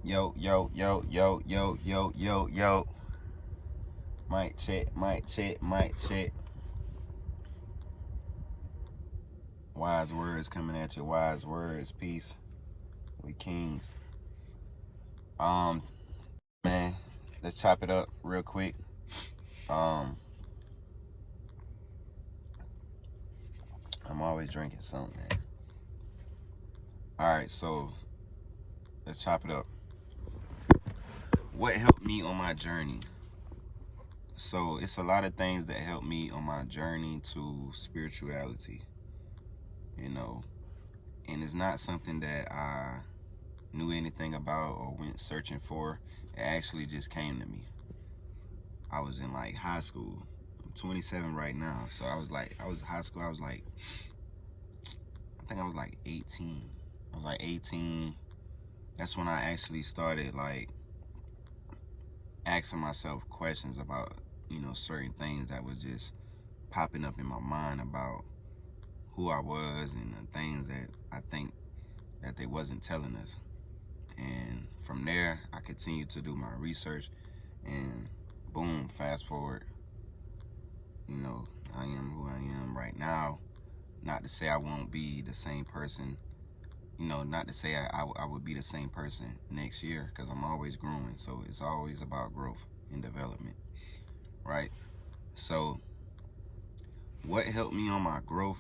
Yo, yo, yo, yo, yo, yo, yo, yo. Mic check, mic check, mic check. Wise words coming at you. Wise words. Peace. We kings. Man, let's chop it up real quick. I'm always drinking something, man. Alright, so let's chop it up. What helped me on my journey? So it's a lot of things that helped me on my journey to spirituality, and it's not something that I knew anything about or went searching for. It actually just came to me. I was in like high school. I'm 27 right now, so I was high school. I think I was like 18. I was like 18. That's when I actually started like asking myself questions about, certain things that was just popping up in my mind about who I was and the things that I think that they wasn't telling us. And from there, I continued to do my research, and boom, fast forward, I am who I am right now. Not to say I won't be the same person, not to say I would be the same person next year, because I'm always growing. So it's always about growth and development, right? So what helped me on my growth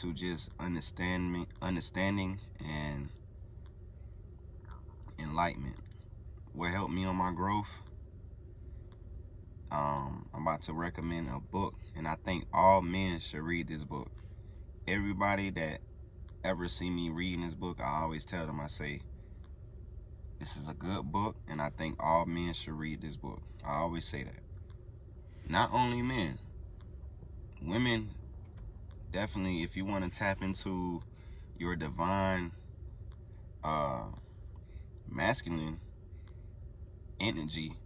to just understanding and enlightenment? What helped me on my growth? I'm about to recommend a book, and I think all men should read this book. Everybody that ever see me reading this book, I always tell them, I say, this is a good book, and I think all men should read this book. I always say that. Not only men, women, definitely, if you want to tap into your divine masculine energy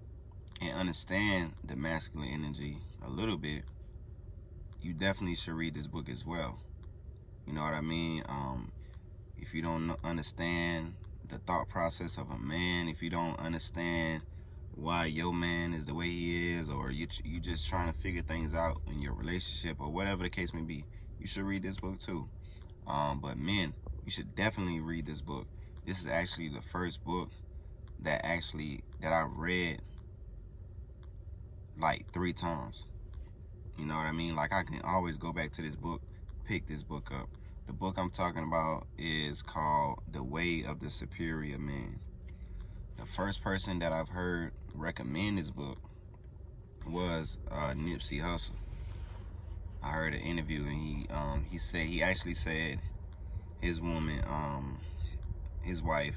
and understand the masculine energy a little bit, you definitely should read this book as well. You know what I mean? If you don't understand the thought process of a man, if you don't understand why your man is the way he is, or you just trying to figure things out in your relationship, or whatever the case may be, you should read this book too. But men, you should definitely read this book. This is actually the first book that I read like 3 times. You know what I mean? Like, I can always go back to this book, pick this book up. The book I'm talking about is called The Way of the Superior Man. The first person that I've heard recommend this book was Nipsey Hussle. I heard an interview, and he actually said his woman, his wife,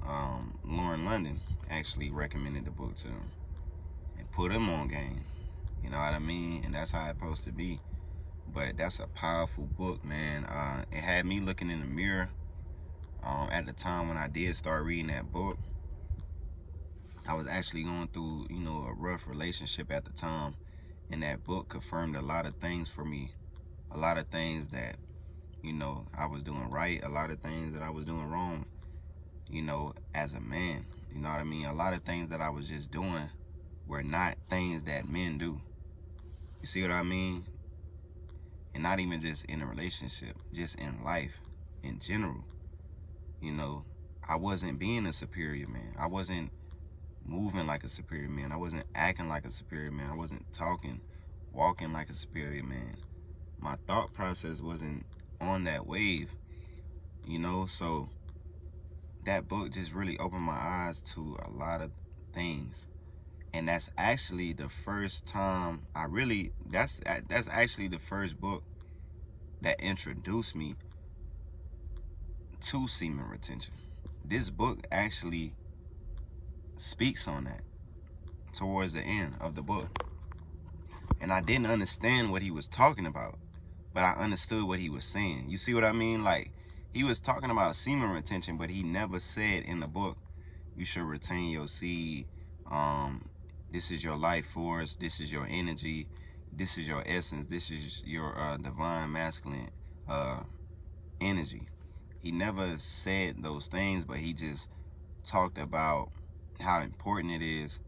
Lauren London, actually recommended the book to him and put him on game. You know what I mean? And that's how it's supposed to be. But that's a powerful book, man. It had me looking in the mirror at the time when I did start reading that book. I was actually going through, a rough relationship at the time, and that book confirmed a lot of things for me. A lot of things that, I was doing right, a lot of things that I was doing wrong, as a man. You know what I mean? A lot of things that I was just doing were not things that men do. You see what I mean? And not even just in a relationship, just in life in general. I wasn't being a superior man. I wasn't moving like a superior man. I wasn't acting like a superior man. I wasn't walking like a superior man. My thought process wasn't on that wave, so that book just really opened my eyes to a lot of things. And that's actually the first time that's actually the first book that introduced me to semen retention. This book actually speaks on that towards the end of the book. And I didn't understand what he was talking about, but I understood what he was saying. You see what I mean? Like, he was talking about semen retention, but he never said in the book, you should retain your seed. This is your life force. This is your energy. This is your essence. This is your divine masculine energy. He never said those things, but he just talked about how important it is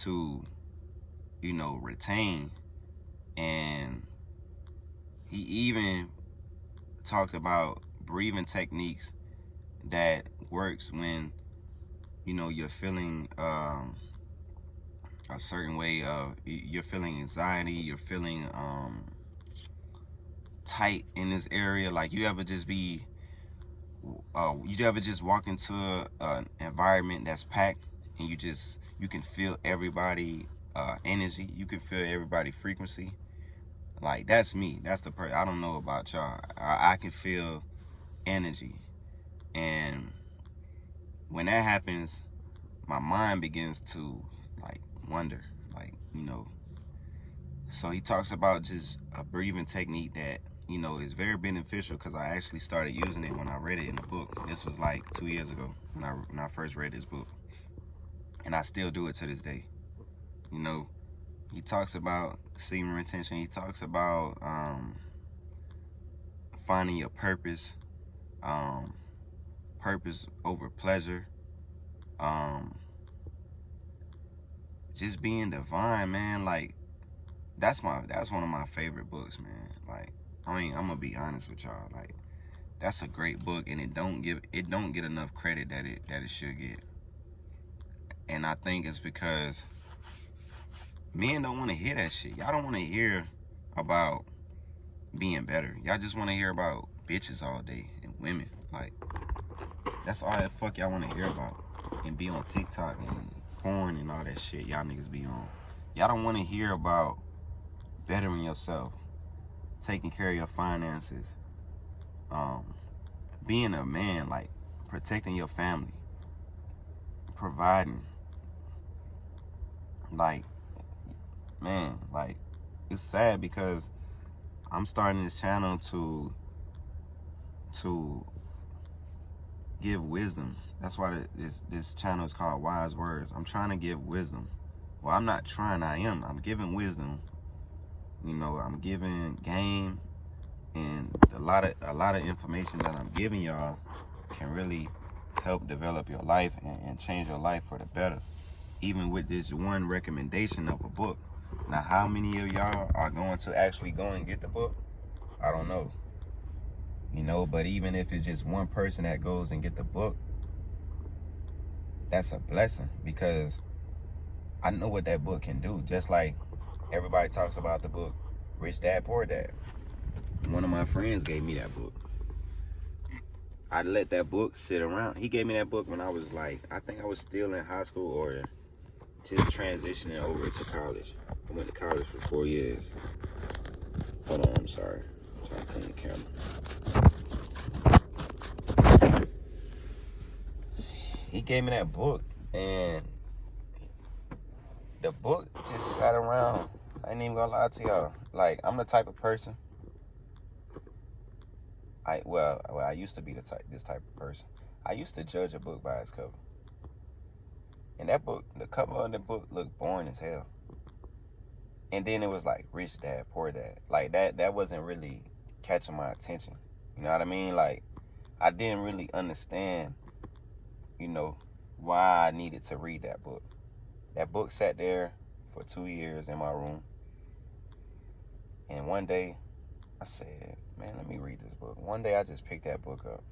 to, retain. And he even talked about breathing techniques that works when, you're feeling a certain way of, you're feeling anxiety, you're feeling tight in this area. Like you ever just walk into an environment that's packed, and you can feel everybody energy, you can feel everybody frequency. Like that's me. That's the person. I don't know about y'all. I can feel energy, and when that happens, my mind begins to like wonder, like So he talks about just a breathing technique that is very beneficial, because I actually started using it when I read it in the book. This was like 2 years ago when I first read this book, and I still do it to this day. He talks about semen retention. He talks about finding your purpose, purpose over pleasure, just being divine, man. Like that's one of my favorite books, man. Like I'm gonna be honest with y'all. Like that's a great book, and it don't get enough credit that it should get. And I think it's because men don't want to hear that shit. Y'all don't want to hear about being better. Y'all just want to hear about bitches all day and women. Like that's all the fuck y'all want to hear about, and be on TikTok and porn and all that shit y'all niggas be on. Y'all don't want to hear about bettering yourself, taking care of your finances, being a man, like protecting your family, providing. Like, man, like it's sad because I'm starting this channel to give wisdom. That's why this channel is called Wise Words. I'm trying to give wisdom. Well, I'm not trying, I am. I'm giving wisdom. I'm giving game, and a lot of information that I'm giving y'all can really help develop your life and change your life for the better. Even with this one recommendation of a book. Now, how many of y'all are going to actually go and get the book? I don't know. But even if it's just one person that goes and get the book, that's a blessing, because I know what that book can do. Just like everybody talks about the book Rich Dad Poor Dad. One of my friends gave me that book. I let that book sit around. He gave me that book when I was like, I think I was still in high school or just transitioning over to college. I went to college for 4 years. Hold on, I'm sorry. I'm trying to clean the camera. He gave me that book, and the book just sat around. I ain't even gonna lie to y'all. Like, I'm the type of person. I used to be this type of person. I used to judge a book by its cover. And that book, the cover of the book looked boring as hell. And then it was like Rich Dad, Poor Dad. Like that wasn't really catching my attention. You know what I mean? Like I didn't really understand, why I needed to read that book. That book sat there for 2 years in my room. And one day I said, man, let me read this book. One day I just picked that book up.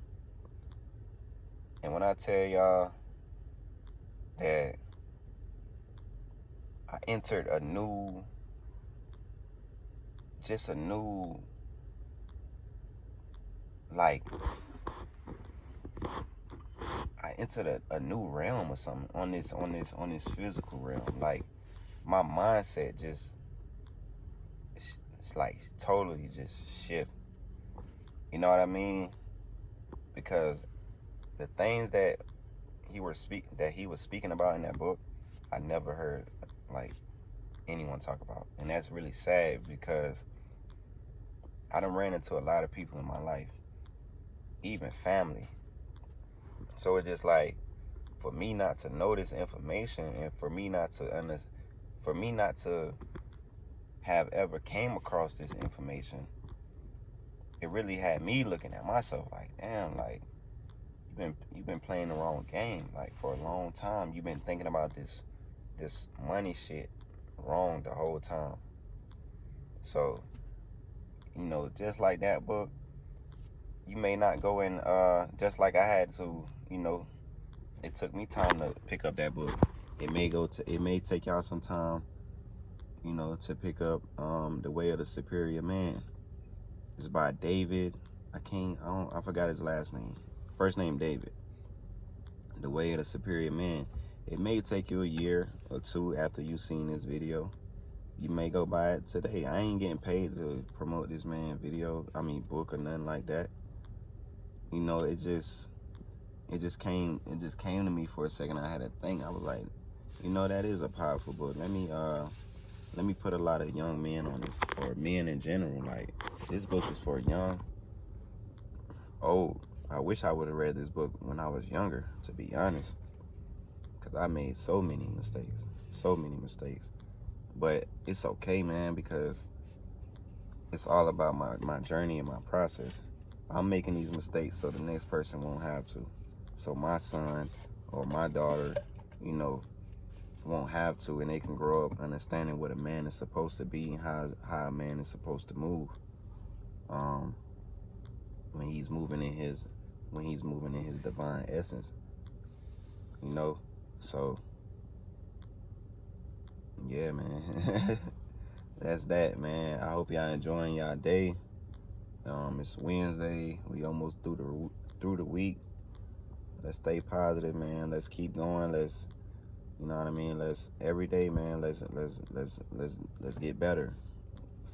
And when I tell y'all that I entered a new I entered a new realm or something on this physical realm. Like my mindset just it's like totally just shift. You know what I mean? Because the things that he was speaking about in that book, I never heard like anyone talk about. And that's really sad, because I done ran into a lot of people in my life, even family. So it's just like, for me not to know this information, and for me not to have ever came across this information, it really had me looking at myself like, damn, like you've been playing the wrong game. Like, for a long time, you've been thinking about this money shit wrong the whole time. So, you know, just like that book, you may not go in, just like I had to, you know, it took me time to pick up that book. It may take y'all some time, you know, to pick up The Way of the Superior Man. It's by David. I forgot his last name. First name David. The Way of the Superior Man. It may take you a year or two after you've seen this video. You may go buy it today. I ain't getting paid to promote this man book or nothing like that. You know, it just came to me for a second. I had to think. I was like, you know, that is a powerful book. Let me put a lot of young men on this, or men in general. Like, this book is for young, old. I wish I would have read this book when I was younger, to be honest, because I made so many mistakes. But it's okay, man, because it's all about my journey and my process. I'm making these mistakes so the next person won't have to. So my son or my daughter, you know, won't have to, and they can grow up understanding what a man is supposed to be and how a man is supposed to move when he's moving in his divine essence, you know. So yeah, man. That's that, man. I hope y'all enjoying y'all day. It's Wednesday. We almost through the week. Let's stay positive, man. Let's keep going. Let's, you know what I mean? Let's every day, man. Let's get better,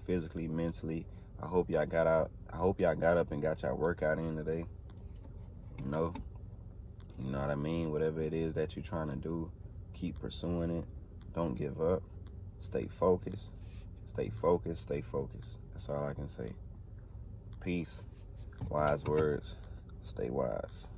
physically, mentally. I hope y'all got up and got y'all workout in today. You know what I mean? Whatever it is that you're trying to do, keep pursuing it. Don't give up. Stay focused. Stay focused. Stay focused. That's all I can say. Peace. Wise words. Stay wise.